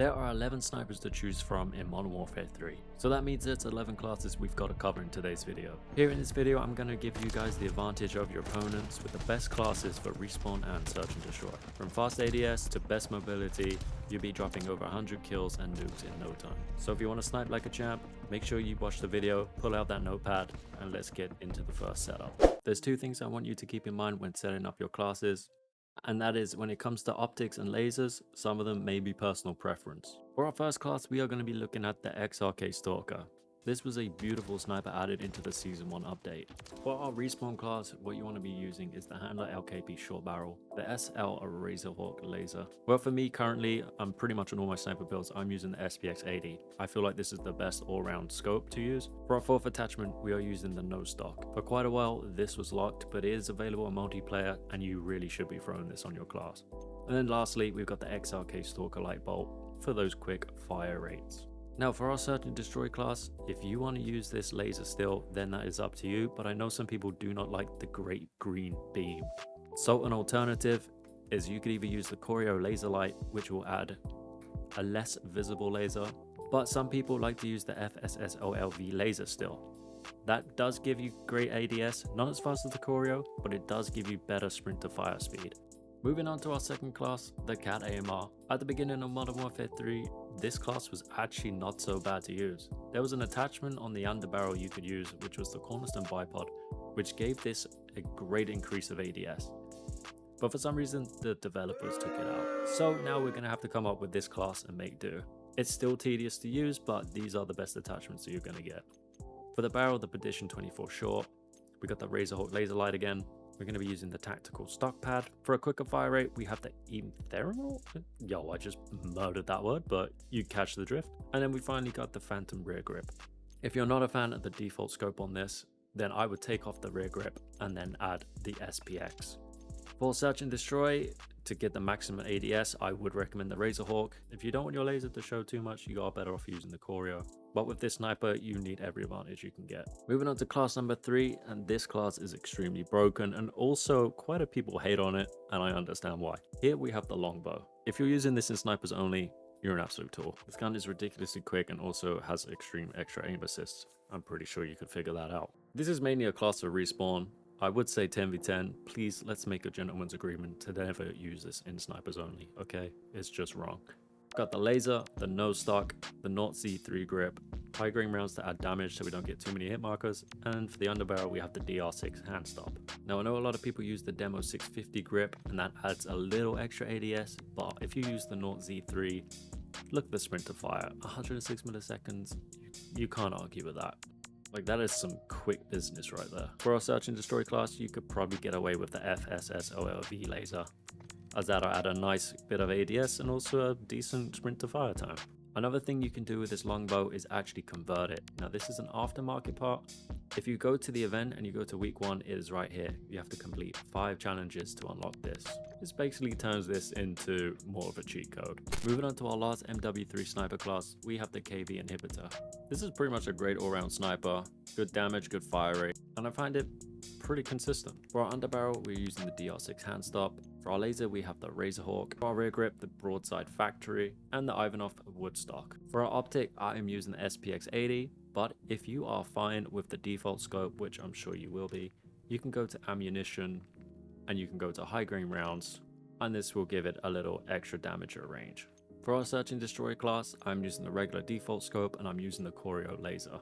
There are 11 snipers to choose from in Modern Warfare 3, so that means it's 11 classes we've got to cover in today's video. Here in this video I'm going to give you guys the advantage of your opponents with the best classes for respawn and search and destroy. From fast ADS to best mobility, you'll be dropping over 100 kills and nukes in no time. So if you want to snipe like a champ, make sure you watch the video, pull out that notepad, and let's get into the first setup. There's two things I want you to keep in mind when setting up your classes. And that is, when it comes to optics and lasers, some of them may be personal preference. For our first class, we are going to be looking at the XRK Stalker. This was a beautiful sniper added into the Season 1 update. For our respawn class, what you want to be using is the Handler LKP Short Barrel, the SL Razorhawk Laser. Well, for me currently, I'm pretty much on all my sniper builds, I'm using the SPX80. I feel like this is the best all-round scope to use. For our fourth attachment, we are using the No Stock. For quite a while, this was locked, but it is available in multiplayer, and you really should be throwing this on your class. And then lastly, we've got the XRK Stalker Light Bolt for those quick fire rates. Now for our search and destroy class, if you want to use this laser still, then that is up to you, but I know some people do not like the great green beam. So an alternative is you could either use the Choreo Laser Light, which will add a less visible laser, but some people like to use the FSSOLV laser still. That does give you great ADS, not as fast as the Choreo, but it does give you better sprint to fire speed. Moving on to our second class, the CAT AMR. At the beginning of Modern Warfare 3, this class was actually not so bad to use. There was an attachment on the underbarrel you could use, which was the Cornerstone Bipod, which gave this a great increase of ADS. But for some reason, the developers took it out. So now we're going to have to come up with this class and make do. It's still tedious to use, but these are the best attachments that you're going to get. For the barrel, the Perdition 24 Short, we got the Razorhawk Laser Light again. We're going to be using the Tactical Stock Pad. For a quicker fire rate, we have the Ethereal? Yo, I just murdered that word, but you catch the drift. And then we finally got the Phantom Rear Grip. If you're not a fan of the default scope on this, then I would take off the rear grip and then add the SPX. For search and destroy, to get the maximum ADS, I would recommend the Razorhawk. If you don't want your laser to show too much, you are better off using the Choreo. But with this sniper, you need every advantage you can get. Moving on to class number 3, and this class is extremely broken, and also quite a people hate on it, and I understand why. Here we have the longbow. If you're using this in snipers only, you're an absolute tool. This gun is ridiculously quick and also has extreme extra aim assist. I'm pretty sure you could figure that out. This is mainly a class of respawn. I would say 10v10, please let's make a gentleman's agreement to never use this in snipers only, okay? It's just wrong. Got the laser, the no stock, the Naught Z3 grip, high grain rounds to add damage so we don't get too many hit markers, and for the underbarrel we have the DR6 hand stop. Now I know a lot of people use the Demo 650 grip and that adds a little extra ADS, but if you use the Naught Z3, look at the sprint to fire, 106 milliseconds, you can't argue with that. Like, that is some quick business right there. For our search and destroy class, you could probably get away with the FSSOLV laser, as that'll add a nice bit of ADS and also a decent sprint to fire time. Another thing you can do with this longbow is actually convert it. Now this is an aftermarket part. If you go to the event and you go to week 1, it is right here. You have to complete 5 challenges to unlock this. This basically turns this into more of a cheat code. Moving on to our last MW3 sniper class, we have the KV Inhibitor. This is pretty much a great all-round sniper, good damage, good fire rate, and I find it pretty consistent. For our underbarrel, we're using the DR6 hand stop. For our laser, we have the Razorhawk. For our rear grip, the Broadside Factory, and the Ivanov Woodstock. For our optic, I am using the SPX80, but if you are fine with the default scope, which I'm sure you will be, you can go to ammunition, and you can go to high grain rounds, and this will give it a little extra damage or range. For our search and destroy class, I'm using the regular default scope, and I'm using the Choreo laser.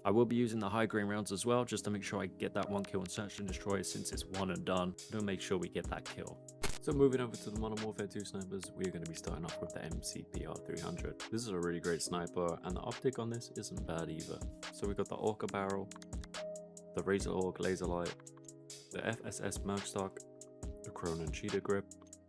I will be using the high grain rounds as well, just to make sure I get that 1 kill in search and destroy, since it's one and done. We'll make sure we get that kill. So moving over to the Modern Warfare 2 snipers, we are going to be starting off with the MCPR300. This is a really great sniper, and the optic on this isn't bad either. So we got the Orca barrel, the Razorhawk laser light, the FSS Merc stock, the Cronin cheetah grip,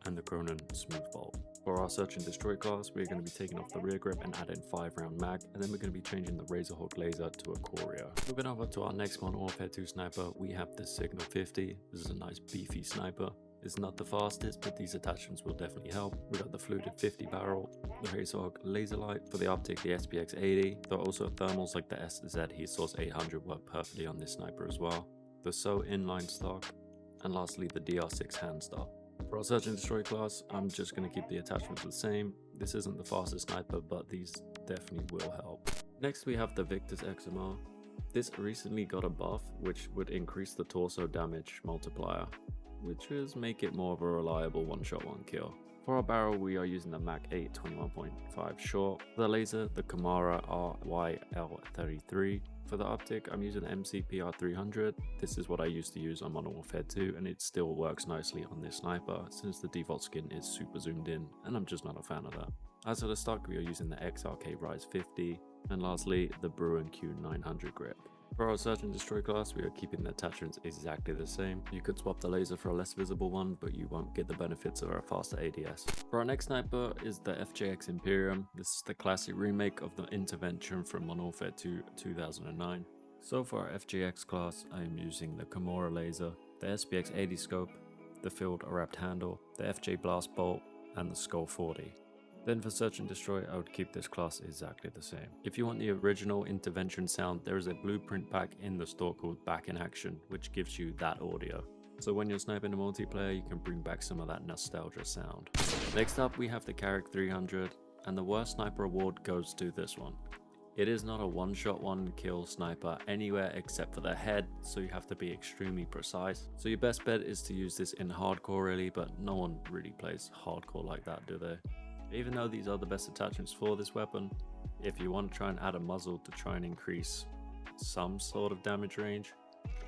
and the Cronin smooth bolt. For our search and destroy class, we're going to be taking off the rear grip and adding 5-round mag, and then we're going to be changing the Razorhawk laser to a Choreo. Moving over to our next Modern Warfare 2 sniper, we have the Signal 50. This is a nice beefy sniper. It's not the fastest, but these attachments will definitely help. We got the fluted 50 barrel, the Razorhawk laser light. For the optic, the SPX80. There are also thermals like the SZ Heat Source 800 work perfectly on this sniper as well. The SoaR inline stock, and lastly the DR6 hand stop. For our search and destroy class, I'm just going to keep the attachments the same. This isn't the fastest sniper, but these definitely will help. Next we have the Victus XMR. This recently got a buff which would increase the torso damage multiplier, which is make it more of a reliable one-shot one-kill. For our barrel we are using the Mac 8 21.5 short. For the laser, the Kamara RYL33. For the optic, I'm using the MCPR300. This is what I used to use on Modern Warfare 2 and it still works nicely on this sniper since the default skin is super zoomed in and I'm just not a fan of that. As for the stock, we are using the XRK Rise 50 and lastly the Bruin Q900 grip. For our Search and Destroy class, we are keeping the attachments exactly the same. You could swap the laser for a less visible one, but you won't get the benefits of a faster ADS. For our next sniper is the FJX Imperium. This is the classic remake of the Intervention from Modern Warfare 2 2009. So for our FJX class, I am using the Kimura laser, the SPX 80 scope, the Field Wrapped handle, the FJ Blast bolt, and the Skull 40. Then for Search and Destroy, I would keep this class exactly the same. If you want the original Intervention sound, there is a blueprint pack in the store called Back in Action, which gives you that audio. So when you're sniping a multiplayer, you can bring back some of that nostalgia sound. Next up, we have the Carrick 300, and the worst sniper award goes to this one. It is not a one-shot one-kill sniper anywhere except for the head, so you have to be extremely precise. So your best bet is to use this in hardcore really, but no one really plays hardcore like that, do they? Even though these are the best attachments for this weapon, if you want to try and add a muzzle to try and increase some sort of damage range,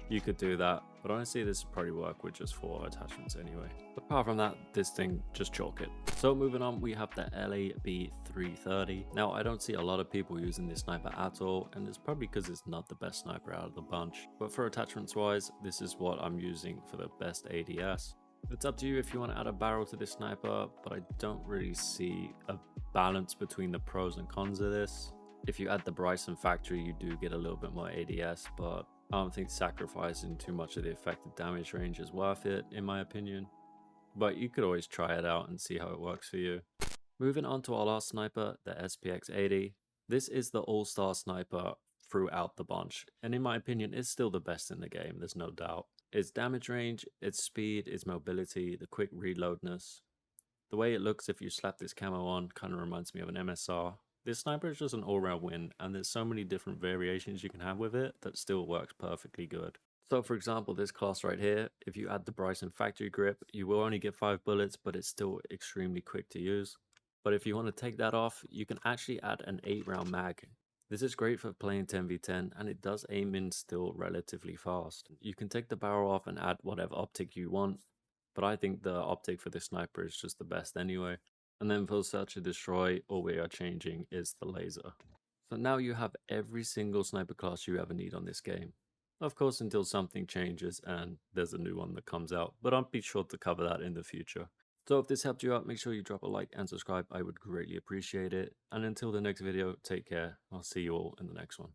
you could do that, but honestly this would probably work with just 4 attachments anyway. Apart from that, this thing, just chalk it. So moving on, we have the LAB 330. Now I don't see a lot of people using this sniper at all, and it's probably because it's not the best sniper out of the bunch, but for attachments wise, this is what I'm using for the best ADS. It's up to you if you want to add a barrel to this sniper, but I don't really see a balance between the pros and cons of this. If you add the Bryson factory, you do get a little bit more ADS, but I don't think sacrificing too much of the effective damage range is worth it, in my opinion. But you could always try it out and see how it works for you. Moving on to our last sniper, the SPX 80. This is the all-star sniper throughout the bunch, and in my opinion, it's still the best in the game, there's no doubt. Its damage range, its speed, its mobility, the quick reloadness. The way it looks if you slap this camo on kind of reminds me of an MSR. This sniper is just an all-round win, and there's so many different variations you can have with it that still works perfectly good. So for example, this class right here, if you add the Bryson factory grip, you will only get 5 bullets, but it's still extremely quick to use. But if you want to take that off, you can actually add an 8-round mag. This is great for playing 10v10 and it does aim in still relatively fast. You can take the barrel off and add whatever optic you want, but I think the optic for this sniper is just the best anyway. And then for Search and Destroy, all we are changing is the laser. So now you have every single sniper class you ever need on this game. Of course, until something changes and there's a new one that comes out, but I'll be sure to cover that in the future. So if this helped you out, make sure you drop a like and subscribe. I would greatly appreciate it. And until the next video, take care. I'll see you all in the next one.